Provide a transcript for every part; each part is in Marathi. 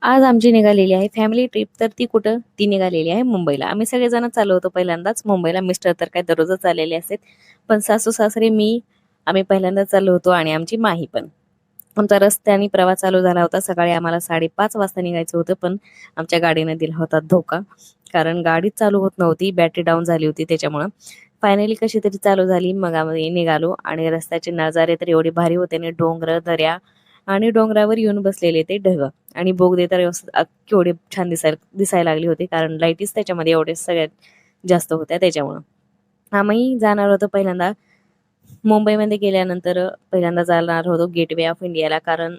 आज आमची निघालेली आहे फॅमिली ट्रिप. तर ती कुठं? ती निघालेली आहे मुंबईला. आम्ही सगळेजण चाललो होतो पहिल्यांदाच मुंबईला. मिस्टर तर काय दररोजच आलेले असतात, पण सासू सासरे मी आम्ही पहिल्यांदाच चाललो होतो आणि आमची माही पण. आमचा रस्त्याने प्रवास चालू झाला होता. सकाळी आम्हाला 5:30 वाजता निघायचं होतं, पण आमच्या गाडीने दिला होता धोका, कारण गाडीच चालू होत नव्हती, बॅटरी डाऊन झाली होती. त्याच्यामुळं फायनली कशी तरी चालू झाली. मग आम्ही निघालो आणि रस्त्याचे नजारे तर एवढे भारी होते ना, डोंगर, दऱ्या आणि डोंगरावर येऊन बसलेले ते ढग आणि बोगदे तर केवढे छान दिसायला लागले होते, कारण लाईटीच त्याच्यामध्ये एवढे सगळ्यात जास्त होत्या. त्याच्यामुळं आम्ही जाणार होतो पहिल्यांदा मुंबईमध्ये गेल्यानंतर पहिल्यांदा जाणार होतो गेटवे ऑफ इंडियाला, कारण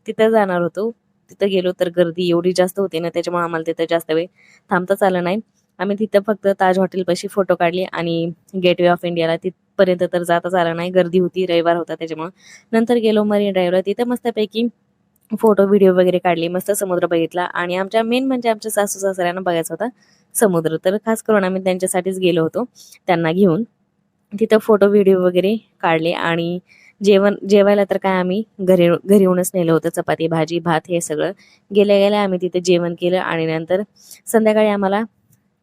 तिथं जाणार होतो. तिथं गेलो तर गर्दी एवढी जास्त होती ना, त्याच्यामुळे आम्हाला तिथं जास्त वेळ थांबताच आलं नाही. आम्ही तिथं फक्त ताज हॉटेलपाशी फोटो काढले आणि गेटवे ऑफ इंडियाला तिथपर्यंत तर जाताच आलं नाही, गर्दी होती, रविवार होता त्याच्यामुळं. नंतर गेलो मरीन ड्राईव्हला, तिथं मस्तपैकी फोटो व्हिडिओ वगैरे काढले, मस्त समुद्र बघितला आणि आमच्या मेन म्हणजे आमच्या सासू सासऱ्यांना बघायचा होता समुद्र, तर खास करून आम्ही त्यांच्यासाठीच गेलो होतो, त्यांना घेऊन. तिथं फोटो व्हिडिओ वगैरे काढले आणि जेवायला तर काय आम्ही घरी घरी येऊनच नेलं होतं, चपाती भाजी भात हे सगळं. गेल्या गेल्या आम्ही तिथे जेवण केलं आणि नंतर संध्याकाळी आम्हाला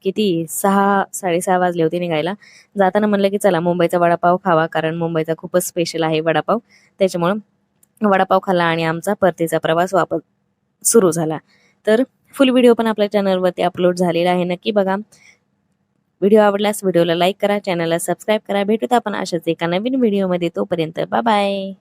किती 6:30 वाजले होते निघायला. जाताना म्हणलं की चला मुंबईचा वडापाव खावा, कारण मुंबईचा खूपच स्पेशल आहे वडापाव. त्याच्यामुळं वडापाव खाल्ला आणि आमचा परतीचा प्रवास वापस सुरू झाला. तर फुल व्हिडिओ पण आपल्या चॅनलवरती अपलोड झालेला आहे, नक्की बघा. व्हिडिओ आवडल्यास व्हिडिओला लाईक करा, चॅनलला सबस्क्राईब करा. भेटूत आपण अशाच एका नवीन व्हिडिओमध्ये. तोपर्यंत बाय बाय.